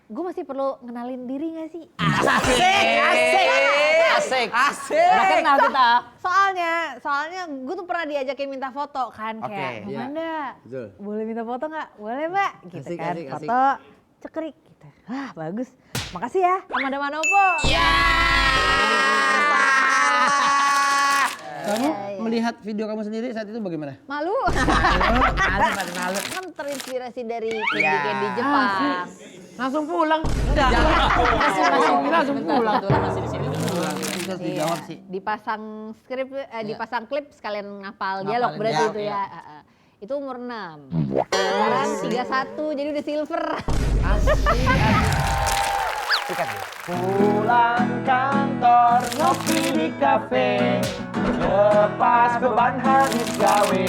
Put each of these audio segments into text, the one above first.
gue masih perlu ngenalin diri gak sih? Asik. Udah kenal kita. Soalnya gue tuh pernah diajakin minta foto kan. Kayak, Oke, Manda, betul. boleh minta foto gak? Boleh mbak. Gitu Asik, kan, asik, asik. foto cekrik gitu. Wah bagus, makasih ya Amanda Manopo. Kamu melihat video kamu sendiri saat itu bagaimana? Malu. Malu. Kan terinspirasi dari candy Jepang. Langsung pulang. Enggak. Langsung pulang. Kebetulan masih di sini. Terus dijawab sih. Dipasang skrip, dipasang klip sekalian ngapal Ngapalin dialog berarti dialog, itu ya. Itu umur 6. Sekarang 31 jadi udah silver. Sikat deh. Pulang kantor ngopi di kafe, lepas beban habis gawe,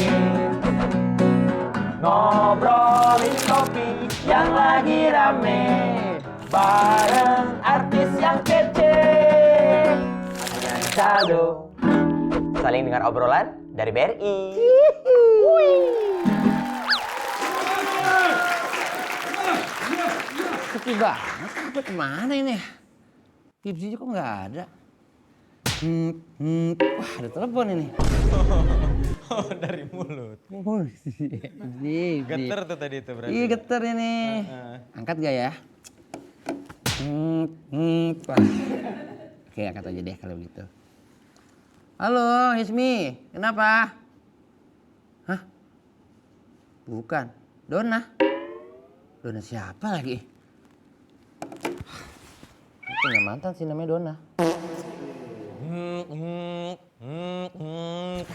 ngobrolin topik yang lagi rame, bareng artis yang kece. Hanya Saldo, saling dengar obrolan dari BRI. Sepi banget. Sampai kemana ini? Gipsinya kok nggak ada? Wah, ada telepon ini. Oh, dari mulut. Oh, Geter tuh tadi itu berarti. Iya geter ini. Angkat gak ya? Wah. Oke, angkat aja deh kalau gitu. Halo, Hismi. Kenapa? Hah? Bukan. Dona. Dona siapa lagi? Punya mantan sih namanya Dona.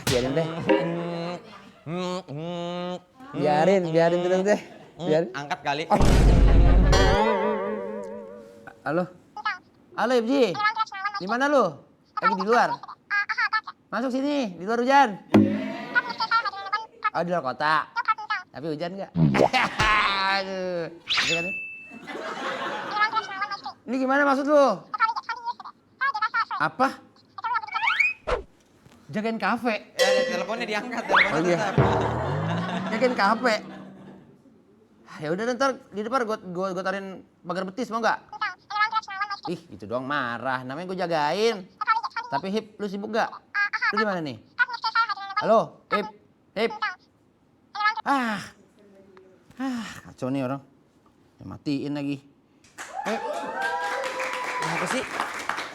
Biarin deh. Biarin terus deh. Biarin. Angkat kali. Halo. Halo Ibji. Di mana lu? Lagi di luar. Masuk sini, di luar hujan. Oh, di luar kota. Tapi hujan enggak? Aduh. Gitu kan? Ini gimana maksud lu? Apa? Jagain kafe. Ya, teleponnya diangkat. Oh iya. Jagain kafe. Ya udah ntar di depan gua taruhin pagar betis mau nggak? Ih, itu doang marah. Namanya gua jagain. Tapi Hip, lu sibuk nggak? Lu di mana nih? Halo, Hip. Kacau nih orang. Ya, matiin lagi. Kenapa sih?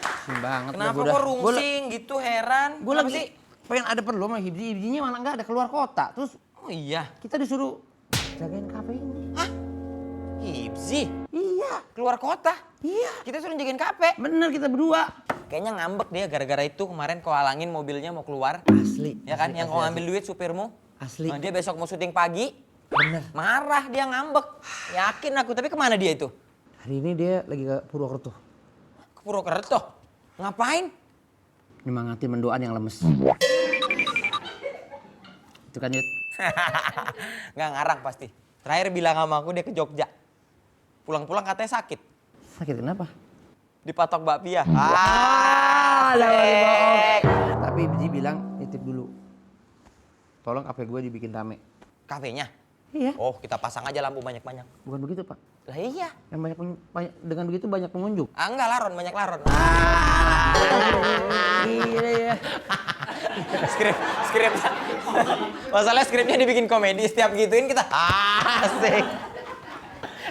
Pusing banget. Kenapa gua udah. kok rungsing gitu, heran? Gue Kenapa lagi sih? pengen ada perlu sama Hibji. Hibjinya malah nggak ada keluar kota. Terus Oh iya. kita disuruh jagain kafe ini. Hah? Hibzi? Iya, Keluar kota? iya. Kita suruh jagain kafe. Bener kita berdua. Kayaknya ngambek dia gara-gara itu kemarin kau halangin mobilnya mau keluar. Asli. Ya kan? Yang kau ngambil duit supirmu. Asli. Nah, dia besok mau syuting pagi. Bener. Marah dia ngambek. Yakin aku, tapi kemana dia itu? Hari ini dia lagi ke Purwokerto. Ke Purwokerto. Ngapain? Nyemangatin mendoan yang lemes. Itu kan Yud. Nggak ngarang pasti. Terakhir bilang sama aku dia ke Jogja. Pulang-pulang katanya sakit. Sakit kenapa? Dipatok bakpia. Asik. Tapi Hibji bilang nitip dulu. Tolong kafe gue dibikin rame. Kafenya? Iya. Oh, kita pasang aja lampu banyak-banyak. Bukan begitu Pak. Lah iya. Yang dengan begitu banyak pengunjung. Ah, enggak laron, banyak laron. Gila ya. Skrip. Masalah skripnya dibikin komedi, setiap gituin kita asik.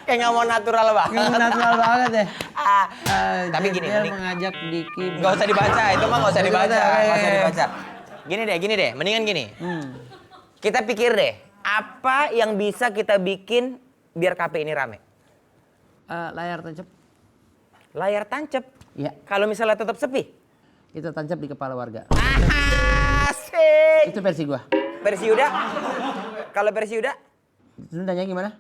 Kayak nggak mau natural banget. Nggak natural banget ya. Tapi gini, dia mending mengajak Diki. nggak usah dibaca, itu mah nggak usah dibaca, Oke. nggak usah dibaca. Gini deh, mendingan gini. Kita pikir deh, apa yang bisa kita bikin biar kafe ini rame? Layar tancap. Layar tancap. Iya. Kalau misalnya tetap sepi, Kita tancap di kepala warga. asik. Itu versi gua. Versi Yuda? Kalau versi Yuda? Lu nanya gimana?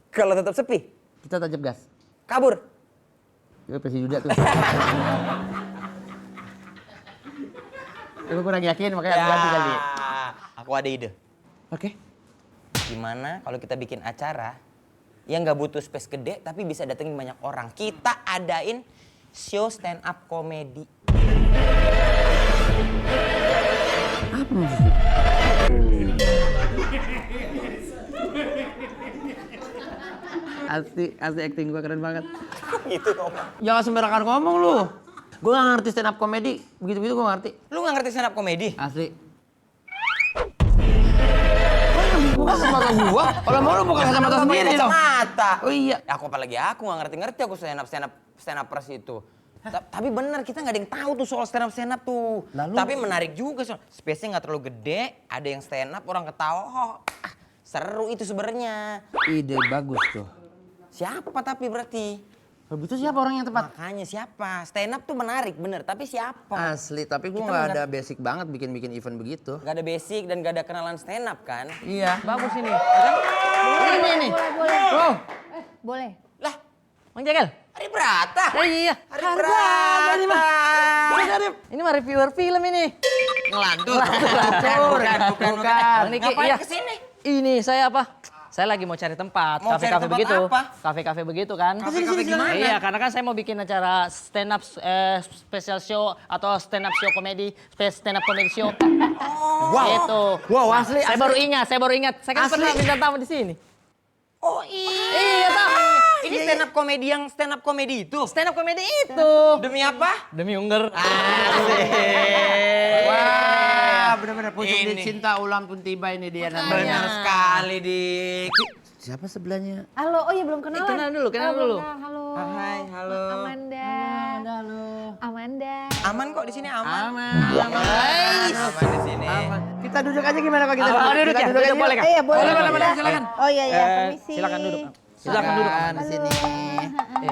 Kalau tetap sepi, Kita tancap gas. kabur. Itu versi Yuda tuh. Lu kurang yakin makanya aku ganti kali. Aku ada ide. Oke. Gimana kalau kita bikin acara yang nggak butuh space gede tapi bisa datengin banyak orang. Kita adain show stand up comedy. Apa maksudnya? Asli acting gua keren banget. Gitu kok. Jangan sembarangan ngomong lu. Gua gak ngerti stand up comedy. Begitu-begitu gua ngerti. Lu nggak ngerti stand up komedi? Asli. Bukan kacamata gua. Kalau mau lu bukan kacamata sendiri dong. Kacamata. Oh iya. Aku apalagi aku nggak ngerti-ngerti aku stand upers itu. Tapi bener kita nggak ada yang tahu tuh soal stand up tuh. Lalu? Tapi menarik juga soal space-nya nggak terlalu gede, ada yang stand up orang ketawa, seru itu sebenarnya. Ide bagus tuh. Siapa tapi berarti? Kalau itu siapa orang yang tepat? Makanya siapa? Stand up tuh menarik bener, tapi siapa? Asli, tapi gua Kita nggak nggak- ada basic banget bikin event begitu. Gak ada basic dan gak ada kenalan stand up kan? Iya. Bagus ini. Boleh. Oh, Boleh. Lah, Bang Jagel. Hari Berata. Iya. Hari Berata. Ini mah reviewer film ini. Ngelantur. bukan. Bang Niki, Ngapain iya. kesini? Ini saya apa? Saya lagi mau cari tempat, Mau cari kafe-kafe tempat begitu. apa? Kafe-kafe begitu kan. Kafe-kafe gimana? Iya, karena kan saya mau bikin acara stand up special show atau stand up show komedi, stand up comedy show. Wow. Gitu. Wow, asli. Saya baru ingat. Saya kan Asli. pernah bintang tamu di sini. Oh iya. Iya, toh. Ini stand up komedi yang stand up komedi itu. Stand up komedi itu. Demi apa? Demi Unger. Wah, benar-benar pucuk Ini. di cinta ulang pun tiba ini dia namanya. Benar sekali, Dik. Siapa sebelahnya? Halo, oh iya belum kenalan. Kenalan dulu, kenalan belum dulu. kenal. Halo. Hai, halo. Amanda. Amanda. Aman kok di sini aman. Aman. Aman di sini. Aman. Kita duduk aja gimana kalau kita Oh, duduk ya? Kita Duduk aja. boleh, Kak? Iya, boleh. Boleh, silakan. Oh iya, permisi. Silakan duduk. Silakan duduk. Silakan di sini.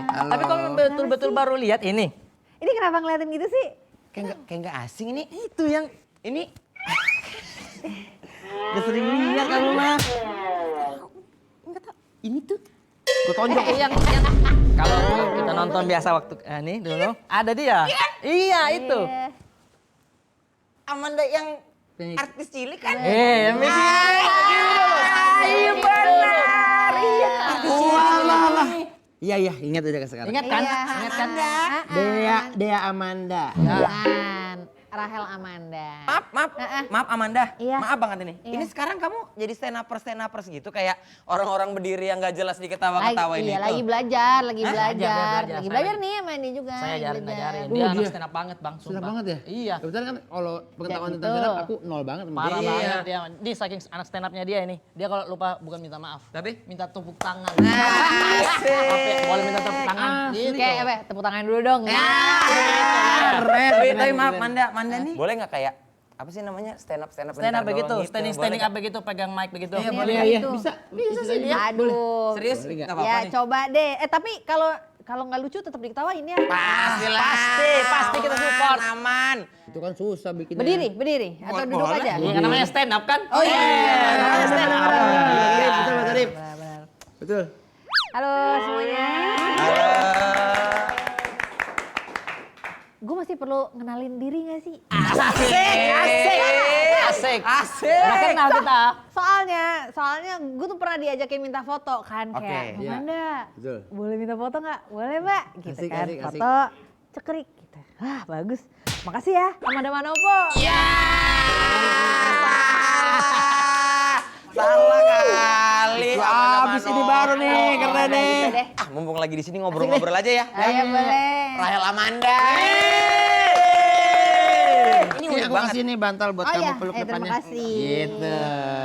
Halo. Tapi kalau betul-betul baru lihat ini. Ini kenapa ngeliatin gitu sih? Kayak nggak asing ini. Itu yang Ini Udah sering lihat kamu mah. ini tuh. Gue tonjok. yang kalau kita nonton biasa waktu ini dulu ada dia. Iya, itu. Iya. Amanda yang artis cilik kan? Yang bikin. Iya benar. Iya. Walah. Iya, ingat udah sekarang. Ingat kan? Iya, Ingat kan? Dea Amanda. Bukan. Rahel Amanda. Maaf Amanda. Iya. Maaf banget ini. Iya. Ini sekarang kamu jadi stand upers gitu kayak orang-orang berdiri yang nggak jelas diketawa-ketawain Iya, itu. lagi belajar. Belajar. Lagi belajar nih sama ini juga. Saya lagi ngajarin. belajar. Dia anak dia. stand up banget, Bang. Sudah Sumpah. banget ya? Iya. Kebetulan kan kalau pengetahuan Ya, tentang gitu. stand up aku nol banget. sama Parah dia. banget dia. Dia saking anak stand upnya dia ini. Dia kalau lupa bukan minta maaf. Tapi? Minta tepuk tangan. Asik. Boleh minta tepuk tangan. Gitu. Kayak apa? Tepuk tangan dulu dong. Keren. Tapi maaf Manda nih. Boleh nggak kayak apa sih namanya stand up Stand up bentar begitu, doang gitu. standing Boleh up begitu, pegang mic begitu. Iya, Iya, boleh. begitu. Bisa sih dia. Aduh. Serius? Boleh nggak? Nggak apa-apa Ya nih. coba deh. Tapi kalau nggak lucu tetap diketawain ya. Pastilah. Pasti kita support. Aman. Itu kan susah bikinnya. Berdiri atau duduk Boleh. aja. Iya, kan namanya stand up kan? Oh iya. Stand up. Betul, Mas Arif. Benar-benar. Betul. Halo semuanya. Halo. Gue masih perlu ngenalin diri gak sih? Asik. Udah kenal kita. Soalnya gue tuh pernah diajakin minta foto kan Oke, kayak, iya. Amanda, Betul. boleh minta foto nggak? Boleh mbak, gitu Asik, kan. asik, asik. Foto cekrik gitu. Wah bagus. Makasih ya, Amanda Manopo. Salah kali. Itu abis ini baru nih, keren nih. Gitu deh. Mumpung lagi di sini ngobrol-ngobrol aja ya. Ayo boleh. Rahel Amanda. Ini Ini unik aku banget. kasih nih bantal buat Oh kamu iya, peluk terima depannya. kasih. Gitu.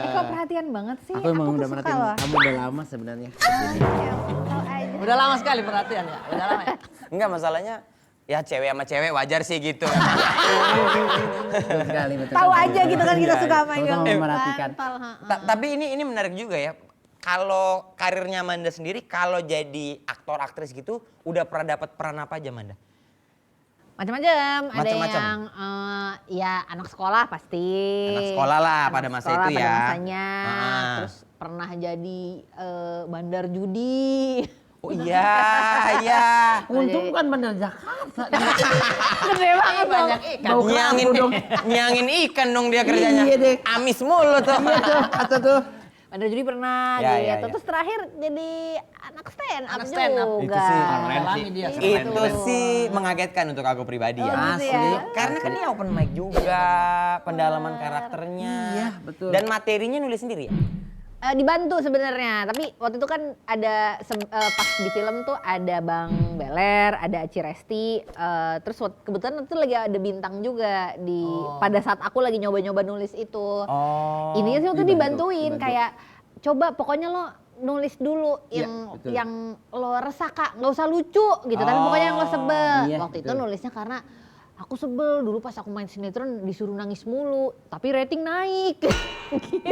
Kok perhatian banget sih? Aku emang tuh udah suka merhatiin loh. kamu udah lama sebenarnya. Ya, tahu aja. Udah lama sekali perhatian ya. Udah lama ya. Enggak masalahnya ya cewek sama cewek wajar sih gitu. Betul sekali, betul. Tahu aja gitu kan kita suka main Sama-sama ganggu memperhatikan. bantal, ha. Tapi ini menarik juga ya. Kalau karirnya Amanda sendiri kalau jadi aktor aktris gitu udah pernah dapat peran apa aja Amanda? Macam-macam. Ada Macam-macam. yang ya anak sekolah pasti. Anak sekolah lah Anak pada masa sekolah itu pada ya. masanya. Ah. Terus pernah jadi bandar judi. Oh iya, iya. Untung bukan bener Jakarta. Gede banget dong. Banyak ikan. Bau Nyangin, kerapu dong. nyangin ikan dong dia kerjanya. Iya deh. Amis mulu tuh. Iya tuh, atau tuh. Bandar judi pernah Ya, gitu. ya, ya. Terus terakhir jadi anak stand up Anak stand up. juga. Itu sih keren sih. Dia Itu sih mengagetkan untuk aku pribadi Oh, ya. gitu ya. Karena kan dia open mic juga, pendalaman karakternya. Iya, betul. Dan materinya nulis sendiri ya? Dibantu sebenarnya, tapi waktu itu kan ada pas di film tuh ada Bang Beler, ada Aci Resti, terus kebetulan itu lagi ada Bintang juga di pada saat aku lagi nyoba-nyoba nulis itu. Ini sih waktu dibantuin kayak coba pokoknya lo nulis dulu yang lo resah Kak, nggak usah lucu gitu, tapi pokoknya yang lo sebel. Waktu itu nulisnya karena aku sebel dulu pas aku main sinetron disuruh nangis mulu, tapi rating naik.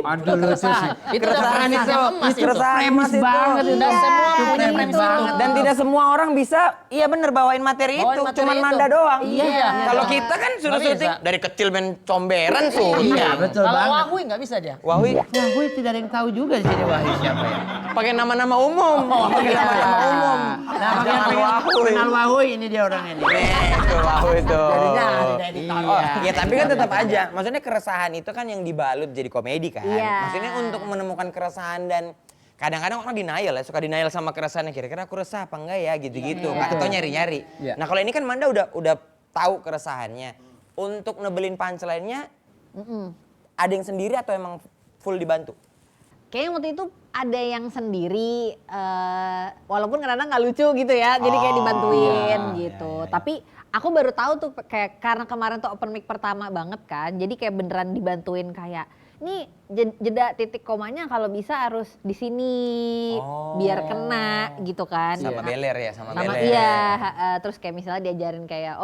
Aduh lucu sih. Itu keresahan itu. Keresahan emas itu. banget itu. Dan semua punya gitu. premis itu. Dan tidak semua orang bisa, iya bener bawain materi Bawain itu, materi cuman itu. Manda doang. Iya. Kalau kita kan suruh Nggak syuting bisa. dari kecil main comberan Iya, susah. betul Kalau banget. Wahui nggak bisa dia. Wahui Wah, gue tidak ada yang tahu juga di sini Wahyu siapa ya. pakai nama-nama umum. Pakai nama-nama umum. Nah, Jangan pengen Wahui. kenal Wahui ini dia orangnya nih. Itu Wahui itu. Jadinya ada editor. Oh, ya tapi kan tetap aja. Maksudnya keresahan itu kan yang dibalut jadi komedi kan. Iya. Maksudnya untuk menemukan keresahan dan kadang-kadang orang denial ya, suka denial sama keresahannya. Kira-kira aku resah apa enggak ya gitu-gitu. Atau nyari-nyari. Iya. Nah kalau ini kan Manda udah tahu keresahannya. Untuk nebelin punchline-nya ada yang sendiri atau emang full dibantu? Kayaknya waktu itu ada yang sendiri, walaupun kadang-kadang nggak lucu gitu ya, jadi kayak dibantuin gitu. Tapi aku baru tahu tuh kayak karena kemarin tuh open mic pertama banget kan, jadi kayak beneran dibantuin kayak, nih jeda titik komanya kalau bisa harus di sini biar kena gitu kan. Sama Beler ya, sama Beler. Iya, terus kayak misalnya diajarin kayak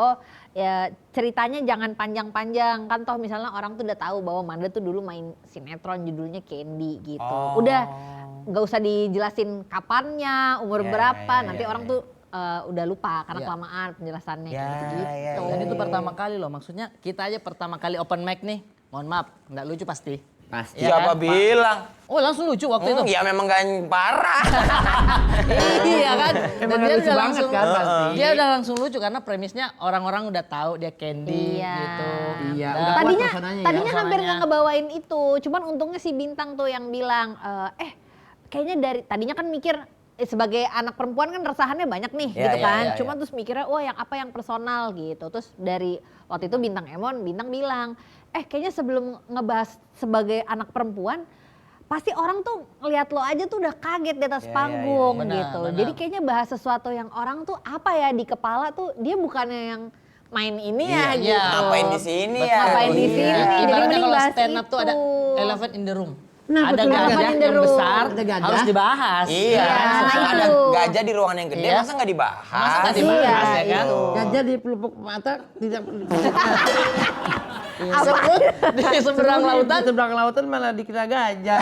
ya ceritanya jangan panjang-panjang kan toh misalnya orang tuh udah tahu bahwa Manda tuh dulu main sinetron judulnya Candy gitu. Udah nggak usah dijelasin kapannya, umur berapa, nanti orang tuh udah lupa karena kelamaan penjelasannya gitu. Dan itu pertama kali loh, maksudnya kita aja pertama kali open mic nih. Mohon maaf, nggak lucu pasti. Pasti. Iya Siapa kan? bilang? Oh langsung lucu waktu itu. Ya memang gak parah. Iya kan? Emang Dan dia lucu udah banget langsung, kan pasti. dia udah langsung lucu karena premisnya orang-orang udah tahu dia Candy Iya. gitu. Iya, Dan- udah kuat Tadinya personanya ya. hampir nggak Personanya. ngebawain itu, cuman untungnya si Bintang tuh yang bilang, kayaknya dari tadinya kan mikir sebagai anak perempuan kan resahannya banyak nih Iya, gitu iya, kan, iya, cuma terus mikirnya yang apa yang personal gitu, terus dari waktu itu Bintang bilang, kayaknya sebelum ngebahas sebagai anak perempuan pasti orang tuh ngeliat lo aja tuh udah kaget di atas panggung Benar, gitu. benar. Jadi kayaknya bahas sesuatu yang orang tuh apa ya di kepala tuh dia bukannya yang main ini ya gitu. Ngapain di sini ya? Ngapain di sini? Jadi Ibaratnya mending kalau bahas stand up tuh ada itu. elephant in the room. Nah, ada betul, gajah elephant in the yang room. besar, Ada gajah. harus dibahas. Iya, nah ada itu. gajah di ruangan yang gede, Iya. masa nggak dibahas? Masa nggak dibahas ya kan? itu. Gajah di pelupuk mata tidak Sebut di seberang lautan. Di seberang lautan malah dikira gajah.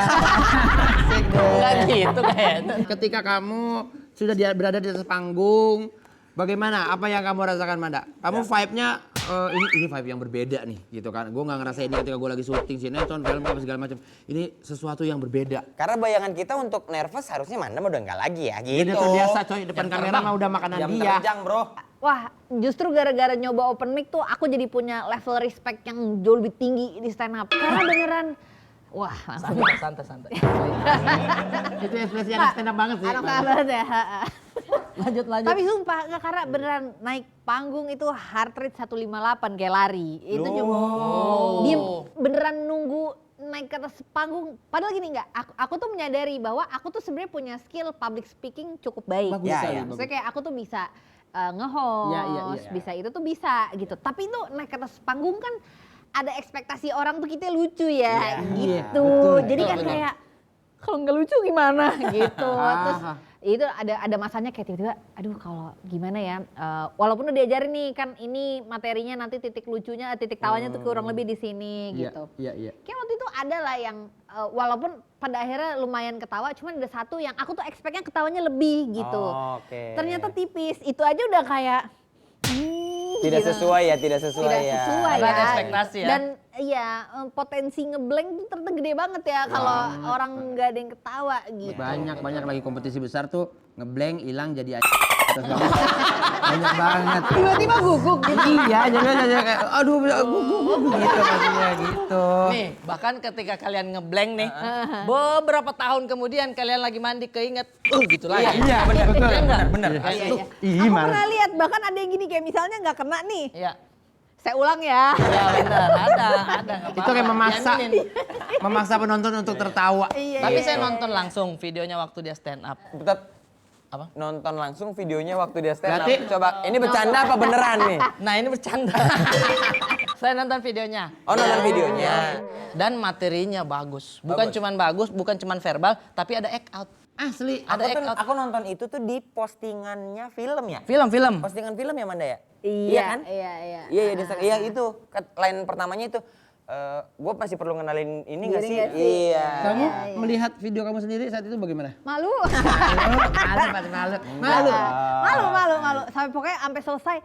Enggak gitu kayaknya. Ketika kamu sudah berada di atas panggung, bagaimana? Apa yang kamu rasakan, Manda? Kamu vibe-nya ini vibe yang berbeda nih, gitu kan? Gue nggak ngerasain ini ketika gue lagi syuting sinetron, film apa segala macam. Ini sesuatu yang berbeda. Karena bayangan kita untuk nervous harusnya Manda udah nggak lagi ya gitu. Dia terbiasa coy, depan kamera mah udah makanan Jam dia. terbang bro. Wah, justru gara-gara nyoba open mic tuh aku jadi punya level respect yang jauh lebih tinggi di stand up. Karena beneran, wah langsung. Santai. Itu ekspresi anak stand up banget sih. Anak banget ya. Lanjut. Tapi sumpah, nggak, karena beneran naik panggung itu heart rate 158 kayak lari. Itu cuma dia beneran nunggu naik ke atas panggung. Padahal gini nggak, aku tuh menyadari bahwa aku tuh sebenarnya punya skill public speaking cukup baik. Bagus Ya, sekali, ya. bagus. Maksudnya kayak aku tuh bisa nge-host, Iya. bisa itu tuh bisa gitu. Tapi itu naik ke atas panggung kan ada ekspektasi orang tuh kita lucu ya, gitu. betul, Jadi kan betul. kayak kalau nggak lucu gimana gitu. Terus Ah. itu ada masanya kayak tiba-tiba, aduh kalau gimana ya, walaupun udah diajarin nih kan ini materinya nanti titik lucunya, titik tawanya tuh kurang lebih di sini gitu. Iya. Kayak waktu itu ada lah yang walaupun pada akhirnya lumayan ketawa, cuman ada satu yang aku tuh expect-nya ketawanya lebih gitu. Oh, oke. Ternyata tipis, itu aja udah kayak Tidak gitu. sesuai ya, tidak sesuai Tidak ya. sesuai Ada ya. ekspektasi ya. Dan iya potensi ngeblank tuh ternyata gede banget ya kalau orang nggak ada yang ketawa gitu. Banyak lagi kompetisi besar tuh ngeblank hilang jadi terus banyak banget. Tiba-tiba guguk gitu. Iya, jadi kayak aduh guguk gitu maksudnya gitu. Nih, bahkan ketika kalian ngeblank nih, beberapa tahun kemudian kalian lagi mandi keinget, gitu lagi. Iya, benar. Bener. Iya. Ih, Aku malah. pernah lihat bahkan ada yang gini kayak misalnya nggak kena nih. Iya. Saya ulang ya. Ya benar, ada. nggak Itu kayak apa-apa. Diaminin. memaksa penonton untuk tertawa. Iya. Tapi saya nonton langsung videonya waktu dia stand up. Tetap Apa? nonton langsung videonya waktu dia stand up. Berarti- Coba, ini bercanda apa beneran nih? Nah ini bercanda. Saya nonton videonya. Oh, nonton videonya. Dan materinya bagus. Bukan cuman bagus, bukan cuman verbal, tapi ada act out. Asli. Ada act out. Aku nonton itu tuh di postingannya film ya? Film. Postingan film ya Manda ya? Iya kan? iya. Iya, di Instagram. Iya itu. Line pertamanya itu. Gue masih perlu ngenalin ini nggak Diri sih? nggak sih? Iya. Kamu melihat video kamu sendiri saat itu bagaimana? Malu. Malu, pasti malu. Malu. Sampai pokoknya sampai selesai.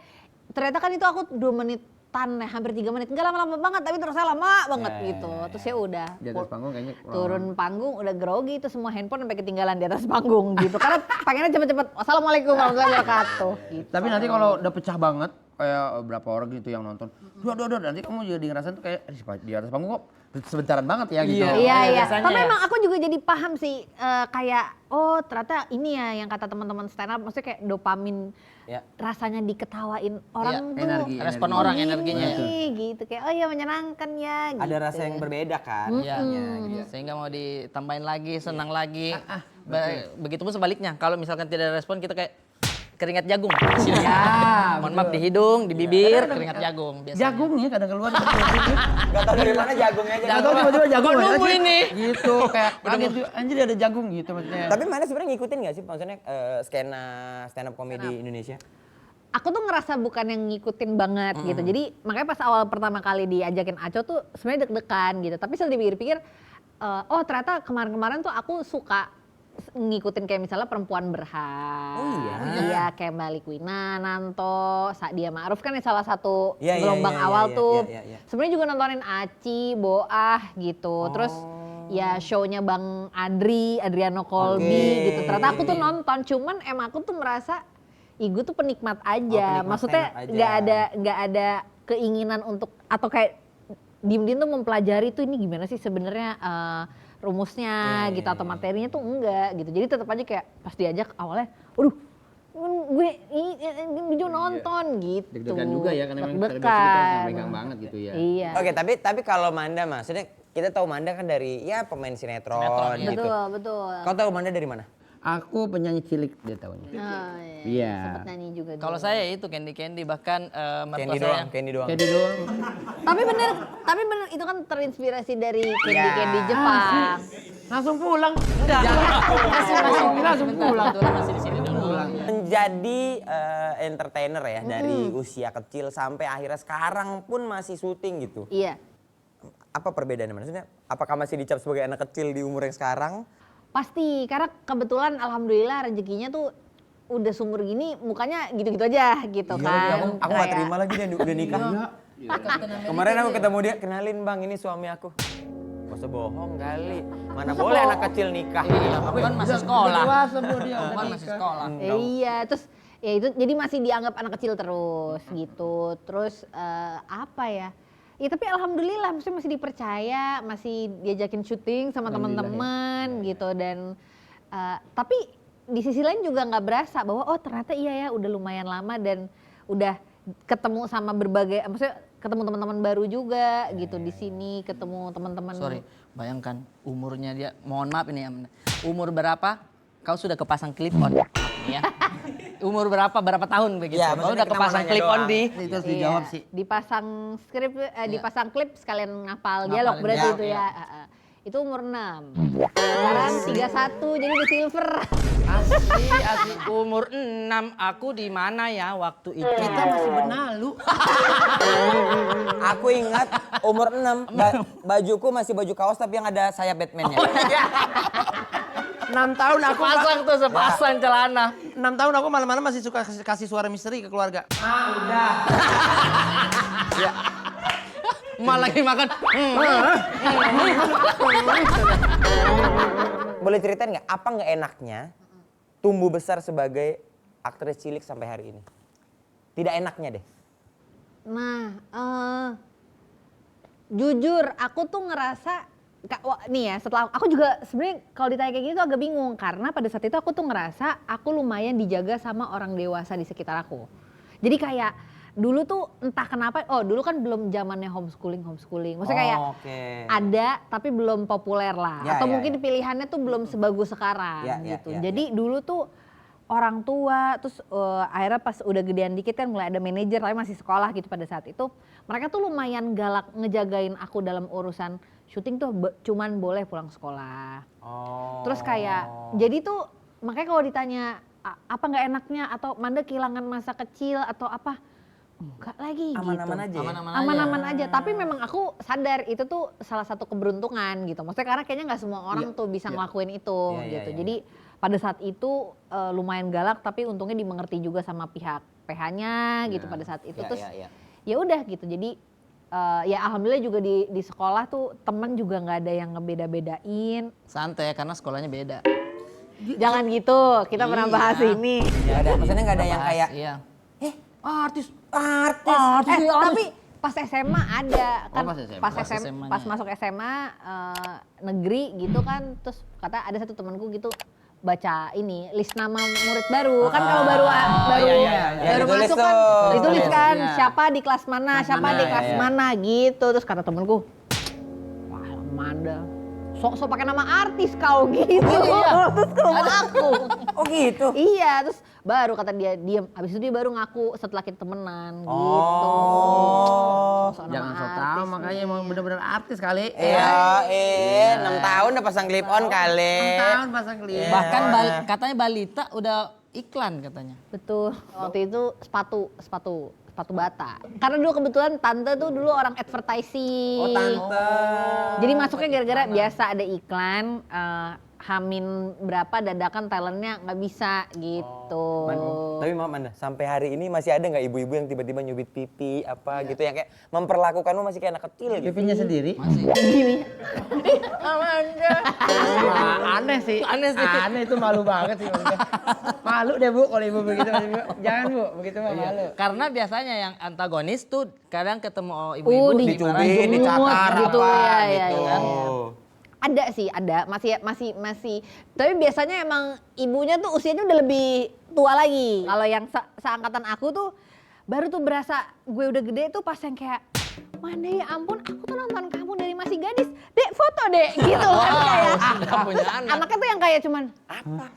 Ternyata kan itu aku 2 menitan ya, hampir 3 menit. Enggak lama-lama banget, tapi terus saya lama banget gitu. Terus ya udah. Di atas panggung kayaknya Turun panggung udah grogi itu semua handphone sampai ketinggalan di atas panggung gitu. Karena pengennya cepet-cepet. Wassalamualaikum warahmatullahi wabarakatuh. Gitu. Tapi nanti kalau udah pecah banget, kayak berapa orang gitu yang nonton, duh, nanti kamu jadi ngerasain tuh kayak di atas panggung kok sebentaran banget ya gitu. Iya. biasanya Tapi ya. emang aku juga jadi paham sih kayak oh ternyata ini ya yang kata teman-teman stand up, maksudnya kayak dopamin Ya. rasanya diketawain orang tuh. energi. Respon Energi. orang Gini, energinya. gitu kayak oh iya menyenangkan ya gitu. Ada rasa yang berbeda kan? Iya. Sehingga mau ditambahin lagi, senang lagi. Begitupun sebaliknya. Kalau misalkan tidak ada respon kita kayak keringat jagung. Ya, Mohon maaf di hidung, di bibir, keringat jagung biasanya. jagung nih kadang keluar. Gak tau dari mana jagungnya aja. Gak tau tiba-tiba jagung. Kok nunggu aja. ini? Gitu kayak kaget juga, anjir ada jagung gitu maksudnya. Tapi mana sebenarnya ngikutin gak sih maksudnya skena stand up comedy Indonesia? Aku tuh ngerasa bukan yang ngikutin banget gitu. Jadi makanya pas awal pertama kali diajakin Aco tuh sebenarnya deg-degan gitu. Tapi setelah dipikir-pikir, oh ternyata kemarin-kemarin tuh aku suka ngikutin kayak misalnya Perempuan Berhak. Oh iya? Iya kayak Mbak Likwina, Nanto, Sadia Ma'ruf kan yang salah satu Iya, iya, gelombang iya, awal iya, tuh. iya, iya. Sebenarnya juga nontonin Aci, Boah gitu. Terus ya show-nya Bang Adriano Kolbi Oke. gitu. Ternyata aku tuh nonton, cuman emang aku tuh merasa gue tuh penikmat aja. penikmat Maksudnya stand up aja. nggak ada keinginan untuk atau kayak diem-diem tuh mempelajari tuh ini gimana sih sebenarnya rumusnya gitu atau materinya tuh enggak gitu. Jadi tetap aja kayak pas diajak awalnya, waduh gue ini juga nonton gitu. Deg-degan juga ya karena memang Deg-degan. megang banget gitu ya. Iya. Oke, tapi kalau Manda maksudnya kita tahu Manda kan dari ya pemain sinetron, Sinetron, gitu. Betul. Kau tahu Manda dari mana? Aku penyanyi cilik dia tahunya. Oh, Iya. Sempat nyanyi juga dulu. Kalau saya itu Candy bahkan mertua Candy saya. doang, Candy doang. Kayak di doang. Tapi bener itu kan terinspirasi dari Candy Jepang. Langsung pulang. Enggak. Langsung pulang. Kebetulan masih di sini dulu. Menjadi entertainer ya dari usia kecil sampai akhirnya sekarang pun masih syuting gitu. Iya. Apa perbedaannya maksudnya? Apakah masih dicap sebagai anak kecil di umur yang sekarang? Pasti, karena kebetulan alhamdulillah rezekinya tuh udah sumur gini mukanya gitu-gitu aja gitu kan. Aku gak terima lagi dia udah nikah. Kemarin aku ketemu dia, kenalin bang ini suami aku. Gak usah bohong kali. Mana boleh anak kecil nikah. Iya, aku kan masih sekolah. Dewasa bro dia. Aku kan masih sekolah. Iya, terus ya itu jadi masih dianggap anak kecil terus gitu. Terus apa ya? Ya tapi alhamdulillah maksudnya masih dipercaya, masih diajakin syuting sama teman-teman gitu dan tapi di sisi lain juga nggak berasa bahwa oh ternyata iya ya udah lumayan lama dan udah ketemu sama berbagai maksudnya ketemu teman-teman baru juga gitu di sini ketemu teman-teman. Sorry, bayangkan umurnya dia, mohon maaf ini ya, umur berapa kau sudah kepasang clip on ya? Umur berapa tahun begitu? Ya, Kau maksudnya udah kita mau kepasang nanya clip on doang. di Itu harus dijawab sih. Dipasang skrip, dipasang klip sekalian ngapal Ngapal dialog berarti dialog, itu ya. Itu umur 6. Sekarang 31 jadi udah silver. asli umur 6 aku di mana ya waktu itu? Kita masih benalu. Aku ingat umur 6, bajuku masih baju kaos tapi yang ada sayap Batman-nya. 6 tahun aku Pasang tuh sepasang celana. 6 tahun aku malam-malam masih suka kasih suara misteri ke keluarga. Emak lagi makan. Boleh ceritain nggak apa nggak enaknya tumbuh besar sebagai aktris cilik sampai hari ini? Tidak enaknya deh. Nah, jujur aku tuh ngerasa nih ya setelah aku juga sebenarnya kalau ditanya kayak gini tuh agak bingung karena pada saat itu aku tuh ngerasa aku lumayan dijaga sama orang dewasa di sekitar aku. Jadi kayak Dulu tuh entah kenapa, dulu kan belum zamannya homeschooling. Maksudnya kayak Oke. ada tapi belum populer lah. Ya, Atau ya, mungkin pilihannya tuh belum sebagus sekarang Ya, ya, gitu. ya, Jadi dulu tuh orang tua, terus akhirnya pas udah gedean dikit kan mulai ada manajer, tapi masih sekolah gitu pada saat itu. Mereka tuh lumayan galak ngejagain aku dalam urusan syuting tuh cuman boleh pulang sekolah. Oh. Terus kayak, jadi tuh makanya kalau ditanya apa nggak enaknya atau Manda kehilangan masa kecil atau apa, enggak lagi Aman-aman gitu. aja ya? Aman-aman aja. Tapi memang aku sadar itu tuh salah satu keberuntungan gitu. Maksudnya karena kayaknya nggak semua orang tuh bisa ngelakuin itu Iya, iya, gitu. iya. Jadi pada saat itu lumayan galak tapi untungnya dimengerti juga sama pihak PH-nya gitu pada saat itu. Terus ya udah gitu. Jadi ya alhamdulillah juga di sekolah tuh temen juga nggak ada yang ngebeda-bedain. Santai karena sekolahnya beda. Jangan gitu, kita pernah bahas ini. Nggak ada, maksudnya nggak ada yang Bahas, kayak iya. artis. Tapi pas SMA ada kan, pas SMA. pas Pas SMA, SMA-nya. pas masuk SMA negeri gitu kan, terus kata ada satu temanku gitu baca ini list nama murid baru kan kalau baru Ya, baru ditulis masuk kan tuh. ditulis kan Iya. siapa di kelas mana siapa di kelas mana gitu, terus kata temanku, wah Amanda sok pakai nama artis kau gitu. Terus ke rumah aku. Oh gitu. Iya, terus baru kata dia diem. Abis itu dia baru ngaku setelah kita temenan gitu. Sosok nama Jangan so tau, artis makanya nih. emang bener-bener artis kali. Iya, 6 tahun udah pasang clip on kali. 6 tahun pasang klip. Bahkan katanya balita udah iklan katanya. Betul. Waktu itu sepatu bata. Karena dulu kebetulan tante tuh dulu orang advertising. Oh, tante. Jadi masuknya gara-gara biasa ada iklan, Hamin berapa dadakan talentnya nggak bisa gitu. Tapi maaf Anda, sampai hari ini masih ada nggak ibu-ibu yang tiba-tiba nyubit pipi apa gitu yang kayak memperlakukanmu masih kayak anak kecil gitu? Pipinya sendiri. Masih. Gini. Aneh sih. Aneh sih. Aneh itu malu banget sih maksudnya. Malu deh Bu kalau ibu begitu. Jangan Bu, begitu mah malu. Karena biasanya yang antagonis tuh kadang ketemu ibu-ibu Dicubit, dimarahin. dicakar gitu, apa ya, gitu. ya. Ada sih, ada masih. Tapi biasanya emang ibunya tuh usianya udah lebih tua lagi. Kalau yang seangkatan aku tuh baru tuh berasa gue udah gede tuh pas yang kayak, Manda ya ampun, aku tuh nonton kamu dari masih gadis, Dek foto dek, gitu kan kayak. Nggak punya anak. Anaknya tuh yang kayak cuman,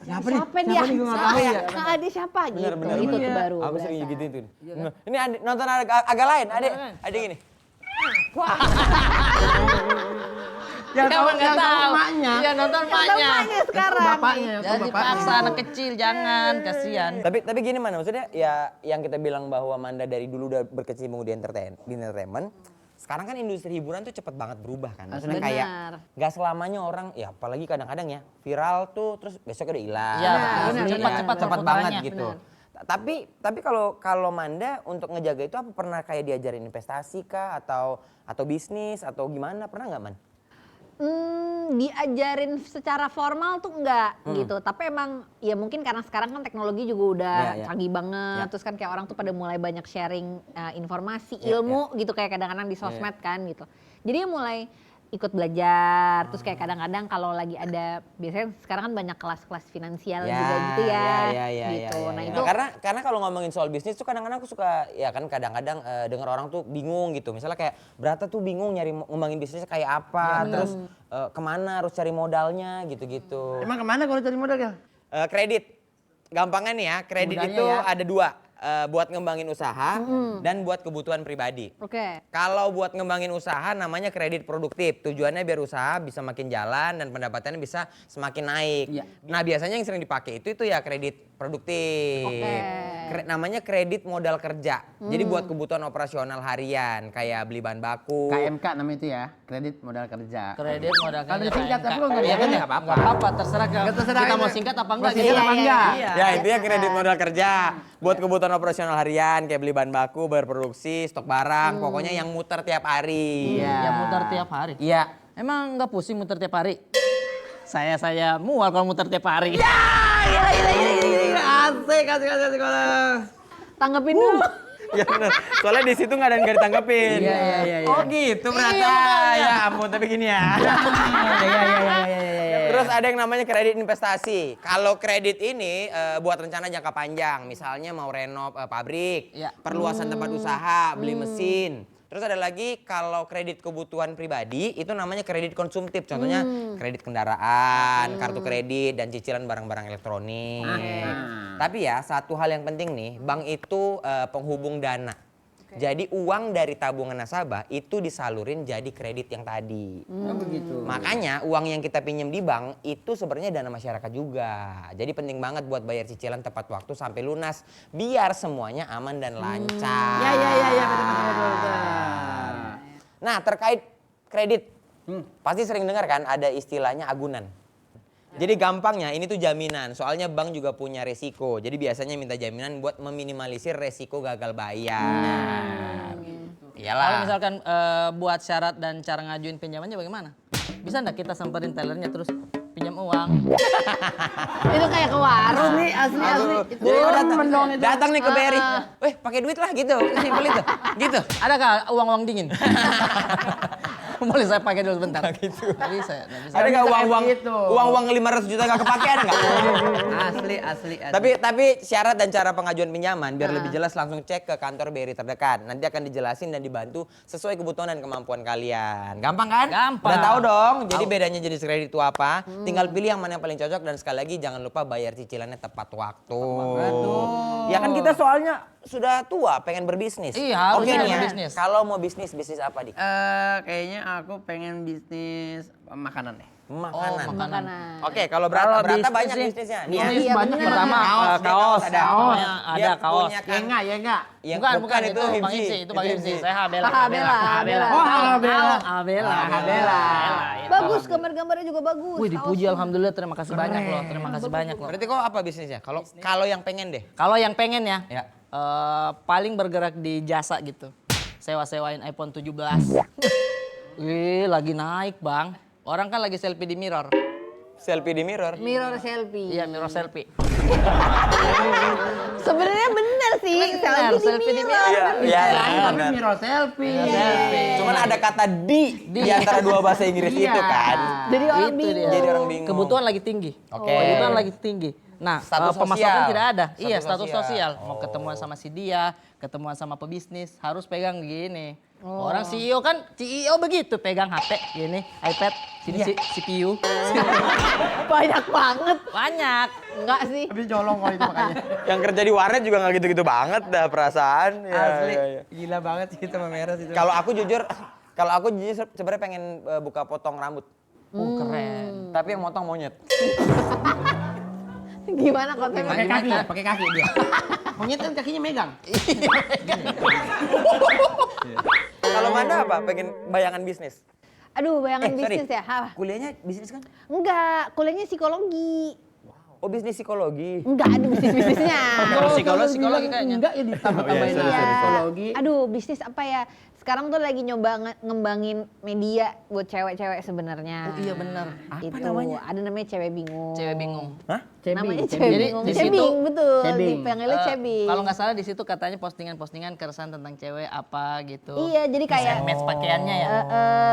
Siapa dia? nih gue nggak tahu ya. Dia siapa gitu, itu tuh baru. Aku sering berasa. gitu itu. Ini nonton agak lain, adik gini. Yang tahu Emang nggak yang tahu tahu. emaknya. Iya nonton emaknya. Bapaknya sekarang. Bapaknya, yang tahu Jadi bapaknya. paksa anak kecil jangan, kasihan. Tapi gini mana maksudnya ya yang kita bilang bahwa Manda dari dulu udah berkecimpung di entertainment. Sekarang kan industri hiburan tuh cepet banget berubah kan. Maksudnya Benar. kayak nggak selamanya orang ya apalagi kadang-kadang ya viral tuh terus besoknya udah hilang. Iya, benar. cepat-cepat Cepet perputarannya. banget gitu. Tapi kalau Manda untuk ngejaga itu apa pernah kayak diajarin investasi kah atau bisnis atau gimana pernah nggak Man? Diajarin secara formal tuh enggak gitu. Tapi emang ya mungkin karena sekarang kan teknologi juga udah Ya. canggih banget. Ya. Terus kan kayak orang tuh pada mulai banyak sharing informasi, ilmu gitu kayak kadang-kadang di sosmed kan gitu. Jadi ya mulai ikut belajar. Terus kayak kadang-kadang kalau lagi ada, biasanya sekarang kan banyak kelas-kelas finansial juga gitu ya. gitu. Nah itu karena kalau ngomongin soal bisnis tuh kadang-kadang aku suka ya kan kadang-kadang dengar orang tuh bingung gitu. Misalnya kayak Brata tuh bingung nyari ngembangin bisnisnya kayak apa, terus kemana harus cari modalnya gitu-gitu. Emang kemana kalau cari modal ya? Kredit, gampangnya nih ya kredit Mudahnya itu ya. ada dua, buat ngembangin usaha dan buat kebutuhan pribadi. oke. Kalau buat ngembangin usaha namanya kredit produktif. Tujuannya biar usaha bisa makin jalan dan pendapatannya bisa semakin naik. Iya. Nah biasanya yang sering dipakai itu ya kredit produktif. Oke. Namanya kredit modal kerja. Jadi buat kebutuhan operasional harian kayak beli bahan baku. KMK namanya itu ya, kredit modal kerja. Kredit modal Kalau kerja disingkat KMK. apa lo nggak Iya bisa, kan? nggak apa-apa. Nggak apa-apa, terserah Terserah kita ini. mau singkat apa enggak Mau gitu. singkat apa enggak? Ya intinya kredit modal kerja buat kebutuhan operasional harian kayak beli bahan baku, bayar produksi, stok barang, pokoknya yang muter tiap hari. Ya muter tiap hari. Iya. Emang nggak pusing muter tiap hari? Saya mual kalau muter tiap hari. Asik, asik kalau. Tanggepin dulu. Ya bener. Soalnya di situ nggak ada yang nggak ditanggepin. Iya. Oh gitu berarti. Ya ampun tapi gini ya. Iya. Terus ada yang namanya kredit investasi. Kalau kredit ini buat rencana jangka panjang, misalnya mau renov pabrik, Ya. perluasan tempat usaha, beli mesin. Terus ada lagi kalau kredit kebutuhan pribadi itu namanya kredit konsumtif. Contohnya kredit kendaraan, kartu kredit dan cicilan barang-barang elektronik. Tapi ya satu hal yang penting nih, bank itu penghubung dana. Jadi uang dari tabungan nasabah itu disalurin jadi kredit yang tadi. Begitu. Makanya uang yang kita pinjam di bank itu sebenarnya dana masyarakat juga. Jadi penting banget buat bayar cicilan tepat waktu sampai lunas biar semuanya aman dan lancar. Ya, betul. Nah, terkait kredit. Pasti sering dengar kan ada istilahnya agunan. Jadi gampangnya ini tuh jaminan. Soalnya bank juga punya resiko. Jadi biasanya minta jaminan buat meminimalisir resiko gagal bayar. Kalau Iyalah. misalkan buat syarat dan cara ngajuin pinjamannya bagaimana? Bisa nggak kita samperin tellernya terus pinjam uang? Itu kayak ke warung. Asli. Jadi kau datang nih ke BRI. Weh, pakai duit lah gitu. Simpel itu. Gitu. Adakah uang-uang dingin? Boleh saya pakai dulu sebentar? Gitu. Nggak bisa ya? Nggak bisa. Ada nggak uang-uang gitu. uang-uang 500 juta nggak kepake ada nggak? Asli. Tapi syarat dan cara pengajuan pinjaman biar lebih jelas langsung cek ke kantor BRI terdekat. Nanti akan dijelasin dan dibantu sesuai kebutuhan dan kemampuan kalian. Gampang kan? Gampang. Udah tahu dong. Jadi bedanya jenis kredit itu apa? Tinggal pilih yang mana yang paling cocok dan sekali lagi jangan lupa bayar cicilannya tepat waktu. Ya kan kita soalnya sudah tua pengen berbisnis. Iya, harus Oke nih ya. berbisnis. Kalau mau bisnis apa Dik? Kayaknya aku pengen bisnis makanan deh. Makanan. Makanan. Oke, kalau Kalau berata bisnis banyak sih, bisnisnya. Iya, Nih, iya, banyak bener. Pertama Kaos, dia kaos, ada. ada Dia kaos. punya Ya kan. enggak? Yang Bukan itu Bang Himsi. Himsi, itu Bang Himsi. Saya Habela. Habela. Oh, Habela. Habela. Bagus, gambar-gambarnya juga bagus. Wih, dipuji kaosnya. alhamdulillah, terima kasih banyak loh. Terima kasih banyak loh. Berarti kok apa bisnisnya? Kalau yang pengen deh. Kalau yang pengen ya, Ya. paling bergerak di jasa gitu. Sewa-sewain iPhone 17. Wih, lagi naik bang. Orang kan lagi selfie di mirror. Selfie di mirror. Mirror selfie. Iya, mirror selfie. Sebenarnya bener sih. Bener, selfie di mirror. Iya, Tapi mirror selfie. Cuman ada kata di antara dua bahasa Inggris itu kan. Jadi orang Itu bingung. dia. Jadi orang bingung. Kebutuhan lagi tinggi. Oke. Kebutuhan lagi tinggi. Nah, Status pemasukan sosial. tidak ada. Iya, Status status sosial. sosial. Mau ketemuan sama si dia, ketemuan sama pebisnis, harus pegang gini. Orang CEO kan, CEO begitu, pegang HP gini, iPad, sini CPU. Banyak banget. Banyak. Enggak sih. Tapi colong kalau itu makanya. Yang kerja di warnet juga nggak gitu-gitu banget dah perasaan. Ya, Asli. ya, ya. Gila banget sih kita sama Meres itu. Kalau aku jujur sebenarnya pengen buka potong rambut. Keren. Tapi yang motong monyet. Gimana konsepnya? Pakai kaki dia. Monyet kan kakinya megang. Kalau Manda apa? Pengen bayangan bisnis? Aduh, bayangan sorry. bisnis ya. Hah? Kuliahnya bisnis kan? Enggak, kuliahnya psikologi. Oh, bisnis psikologi. Enggak ada bisnis-bisnisnya. Psikologi kayaknya. Enggak ya ditambah-tambahin Iya. psikologi. Aduh, bisnis apa ya? Sekarang tuh lagi nyoba ngembangin media buat cewek-cewek sebenarnya. Oh iya benar. Itu ada namanya cewek bingung. Cewek bingung. Hah? Namanya Cebing. cewek Jadi bingung. di situ- Cebing, betul. Cebing. Dipanggilnya cebing. Kalau nggak salah di situ katanya postingan-postingan keresahan tentang cewek apa gitu. Iya, jadi kayak Match pakaiannya ya.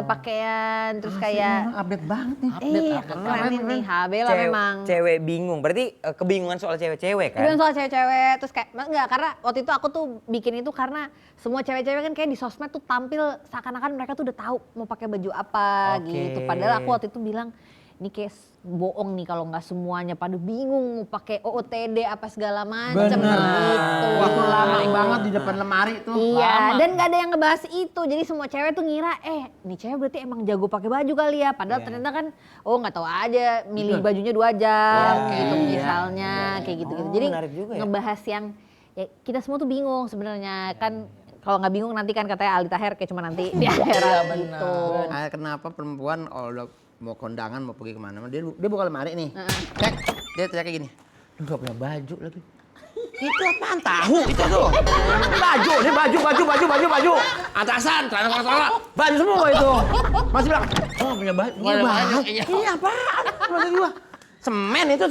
pakaian terus kayak Update banget nih. iya, keren ini Habela memang. Cewek bingung. Berarti kebingungan soal cewek-cewek kan? Bukan soal cewek-cewek terus kayak enggak, karena waktu itu aku tuh bikin itu karena semua cewek-cewek kan kayak di sosmed tuh tampil seakan-akan mereka tuh udah tahu mau pakai baju apa Oke. gitu. Padahal aku waktu itu bilang ini kayak bohong nih kalau nggak semuanya pada bingung mau pakai OOTD apa segala macam gitu. Waktu lama banget di depan lemari tuh. Iya, Lama. dan nggak ada yang ngebahas itu. Jadi semua cewek tuh ngira, nih cewek berarti emang jago pakai baju kali ya. Padahal ternyata kan, nggak tahu aja, milih bajunya 2 jam gitu misalnya, kayak gitu-gitu. Jadi menarik juga ya. ngebahas yang ya kita semua tuh bingung sebenarnya kan. Kalau nggak bingung nanti kan katanya Aldi Taher kayak cuma nanti di akhirat gitu. Kenapa perempuan kalau udah mau kondangan mau pergi kemana dia buka lemari nih. Cek, dia teriak kayak gini. Lu gak punya baju lagi. Itu apaan? Tahu itu tuh. Baju, ini baju. Atasan, celana, baju semua itu. Masih bilang, oh punya baju. Iya apaan? Maksud gua. Semen itu.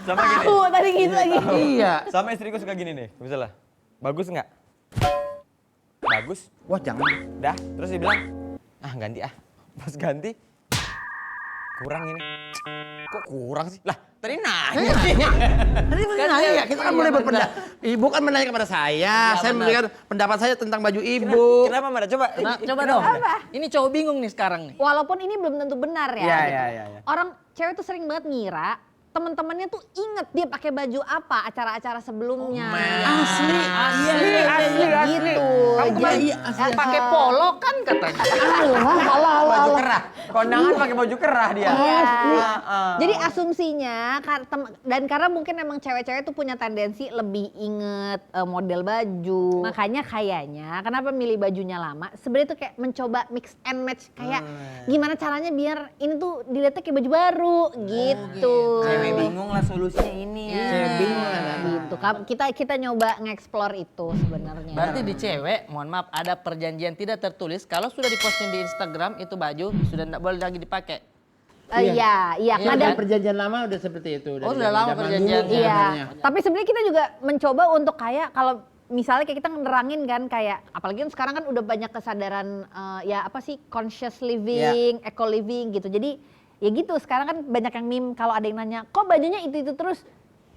Sama gini. Tahu tadi gitu lagi. Iya. Sama istriku suka gini nih. Misalnya, bagus nggak? Bagus. Wah jangan. Dah. Terus dia bilang, ganti ah. Pas ganti, kurang ini. Kok kurang sih? Lah, tadi nanya. Tadi nanya ya, kita kan boleh berpendapat. Ibu kan menanya kepada saya memberikan pendapat saya tentang baju ibu. Kenapa Manda? Coba. Nah, coba dong. Ini cowok bingung nih sekarang nih. Walaupun ini belum tentu benar ya. Iya. Orang cewek tuh sering banget ngira teman-temannya tuh inget dia pakai baju apa acara-acara sebelumnya. Asli. Gitu. Jadi Pakai polo kan katanya. Baju kerah. Kondangan pakai baju kerah dia. Iya. Heeh. Jadi asumsinya dan karena mungkin emang cewek-cewek tuh punya tendensi lebih inget model baju. Makanya kayaknya kenapa milih bajunya lama? Sebenarnya tuh kayak mencoba mix and match kayak gimana caranya biar ini tuh dilihatnya kayak baju baru gitu. Cewek bingung lah solusinya ini ya. Cewek bingung lah. Gitu. Kita nyoba nge-explore itu sebenarnya. Berarti di cewek, mohon maaf, ada perjanjian tidak tertulis. Kalau sudah diposting di Instagram itu baju sudah tidak boleh lagi dipakai. Iya, Iya, ada kan? Perjanjian lama udah seperti itu. Oh, dari sudah lama zaman perjanjian. dulu Iya, sebenarnya. tapi sebenarnya kita juga mencoba untuk kayak kalau misalnya kayak kita nerangin kan kayak apalagi kan sekarang kan udah banyak kesadaran ya apa sih conscious living, eco living gitu. Jadi ya gitu sekarang kan banyak yang meme kalau ada yang nanya kok bajunya itu terus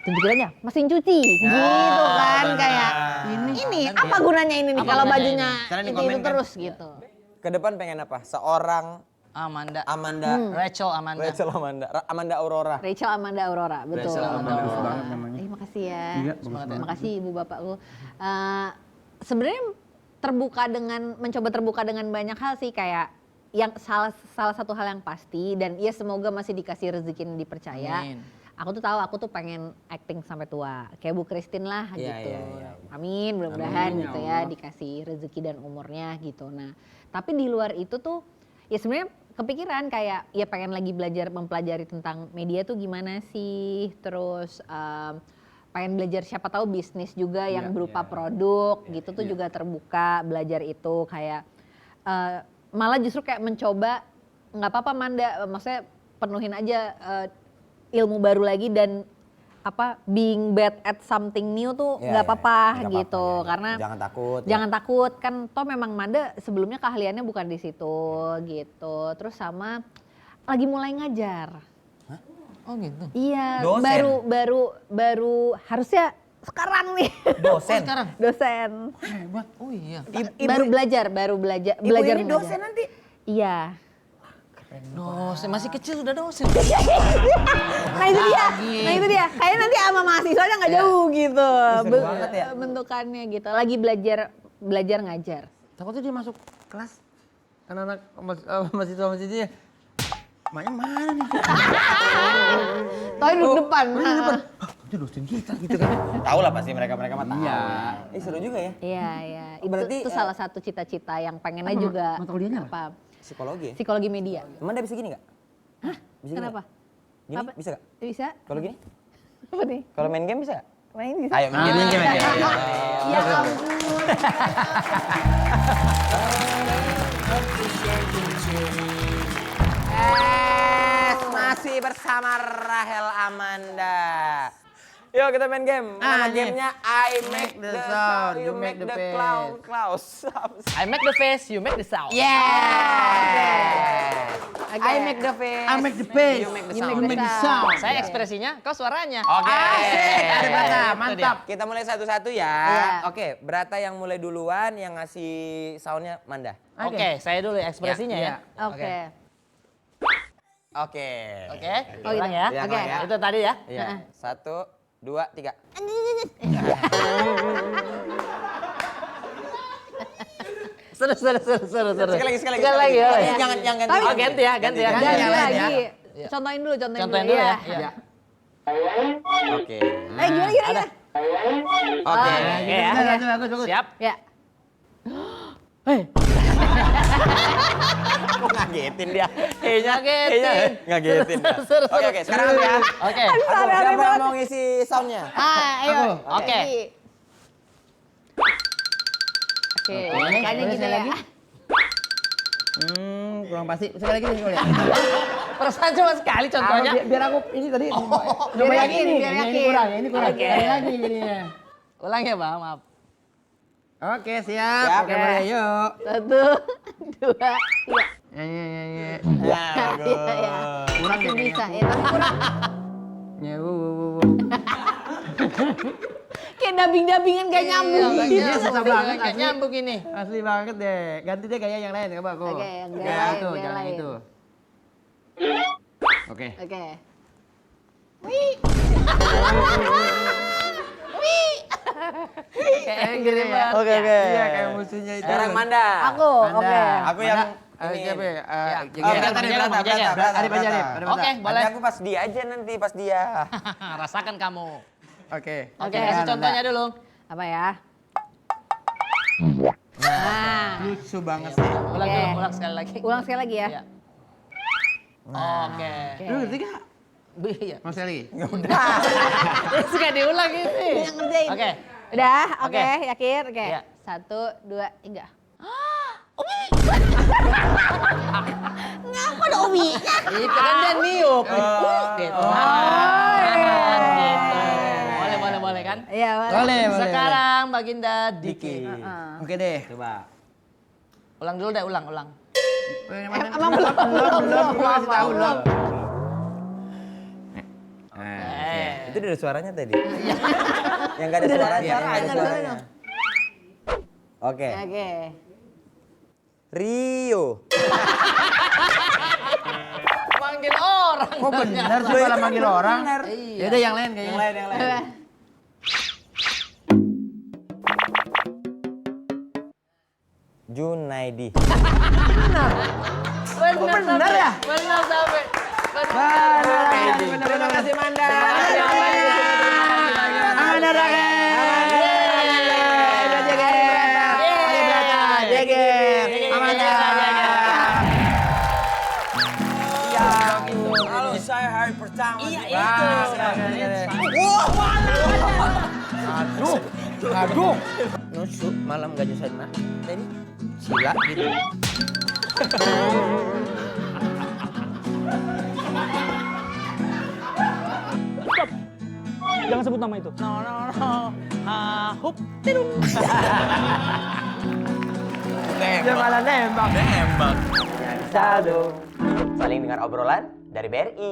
tunjukinnya mesin cuci gitu kan kayak ini apa gunanya ini nih kalau bajunya Sekarang di itu komen kan. terus gitu. Ke depan pengen apa? Seorang Amanda. Rachel Amanda Aurora. Rachel Amanda Aurora, betul. Rachel Amanda Bagus banget namanya. Makasih ya. Iya, bagus banget. Makasih ibu bapakku. Sebenarnya mencoba terbuka dengan banyak hal sih kayak yang salah satu hal yang pasti dan ya semoga masih dikasih rezeki dan dipercaya. Amin. Aku tuh tahu aku tuh pengen acting sampai tua kayak Bu Christine lah Iya, gitu. iya. Amin, mudah-mudahan Amin, ya gitu ya Allah. dikasih rezeki dan umurnya gitu. Nah, tapi di luar itu tuh ya sebenarnya kepikiran kayak ya pengen lagi mempelajari tentang media tuh gimana sih, terus pengen belajar siapa tahu bisnis juga yang berupa produk gitu tuh juga terbuka belajar itu kayak malah justru kayak mencoba nggak apa-apa Manda, maksudnya penuhin aja ilmu baru lagi dan apa being bad at something new tuh Iya, nggak iya, apa-apa nggak gitu apa-apa, ya. karena Jangan takut, ya. jangan takut kan toh memang Manda sebelumnya keahliannya bukan di situ gitu terus sama lagi mulai ngajar. Oh gitu. Iya, Dosen? baru harusnya sekarang nih. Dosen. Sekarang. Dosen. Hebat. Oh iya. Baru belajar Ibu ini mengajar. dosen nanti. Iya. Dosen masih kecil sudah dosen. Nah itu dia. Nah itu dia. Kayaknya nanti sama mahasiswanya nggak jauh gitu. Seru banget ya. Bentukannya gitu. Lagi belajar ngajar. Takutnya dia masuk kelas. Kan anak mahasiswa-mahasiswanya. Maknya mana nih? Toh duduk depan. Itu dosen kita gitu kan. Tahu lah pasti mereka mah tahu. Iya. Seru juga ya. Iya, iya. Berarti, Itu salah satu cita-cita yang pengennya juga mata kuliahnya apa? Psikologi ya? Psikologi media. Emang dia bisa gini nggak? Hah? Bisa Kenapa? Gini Apa? bisa nggak? Bisa? Kalau gini? Apa nih? Kalau main game bisa nggak? Main bisa? Ayo main game. Ya ampun. Masih bersama Rahel Amanda. Yuk kita main game. Nama Anjir. gamenya I make the sound, you make the face. clown. Klaus. I make the face, you make the sound. Yeah. Oke. I make the face. I make the face. You make the You sound. make the sound. Saya ekspresinya, kau suaranya. Oke. Asik. Itu Mantap. Kita mulai satu-satu ya. Iya. Oke, Brata yang mulai duluan, yang ngasih soundnya Manda. Oke, saya dulu ekspresinya Ya, ya. Oke. Oke. Oke, Oh, gitu. ulang ya. Iya, Oke. ya. Itu tadi ya. Iya. 1, 2, 3. Seru. Sekali lagi. Sekali lagi ya. Tapi jangan ganti. Tapi- Oh, ganti ya. Ganti Yang lain lagi. ya. Contohin dulu. Contohin dulu ya. Iya. Oke. Gimana? Oke. Oke ya. Bagus. Siap. Ya. Kok ngagetin dia? Kayaknya Ngagetin. ngagetin dia. Seru. Oke, sekarang aku ya. Oke. Aku siapa yang mau ngisi soundnya? Ayo. Oke. Oke. Makanya gitu ya. Kurang pasti. Sekali lagi nih. Perasaan cuma sekali contohnya. Biar aku ini tadi. Biar yakin, biar yakin. Ini kurang. Oke. Sekali lagi jadinya. Ulang ya, Bang. Maaf. Oke, siap. Siap. Oke, mulai yuk. 1, 2, 3. Nye. Kurang bisa ya, tapi kurang. Nye. Kayak dubbing-dubbingan gak nyambung. Iya, susah banget Kayak asli. nyambung ini. Asli banget deh. Ganti deh gaya yang lain coba aku. Oke, yang gaya Jangan lain, itu, gaya jangan lain. itu. Oke. Oke. Kayak gini banget. Oke. Iya, kayak musuhnya itu. Sekarang Manda. Aku, Manda. oke. Aku yang Siapa ya? Oh, Jaga. Berantem, Tadi Berantem, Berantem. Arif aja, Arif. Oke, boleh. Nanti aku pas dia aja nanti, pas dia. Rasakan kamu. Oke. Oke, kasih contohnya dulu. Apa ya? Nah, Lucu banget sih. Ulang Oke. dulu, ulang sekali lagi. ulang sekali lagi ya. Iya. Oke. Oke. Lu ngerti gak? Iya. Mas Eli? Suka diulang ini. Yang ngerjain. Oke. Udah, oke, Oke. yakin? Oke. Iya. 1, 2, 3. Ngapa ada Umi? Itu kan dia niup. Gitu. Gitu. Boleh kan? Iya, Boleh. Sekarang Baginda Diki. Oke deh. Coba. Ulang dulu deh, ulang. Emang belum. Kasih tahu belum. Itu ada suaranya tadi. Yang gak ada suaranya. Iya, Nggak ada ada suaranya. Oke. Oke. Rio. Manggil orang. Kok benar sih malah manggil orang? Iya. Ya udah yang lain kayaknya. Junaidi. Benar ya? Benar sampai. Terima kasih Manda. Amanda Halo, saya hari pertama. Iya, Aduh. Nusuk malam gak nyusahin mah. Tadi sila gitu. Jangan sebut nama itu. Hup. Dia malah nembak. Saling dengar obrolan dari BRI.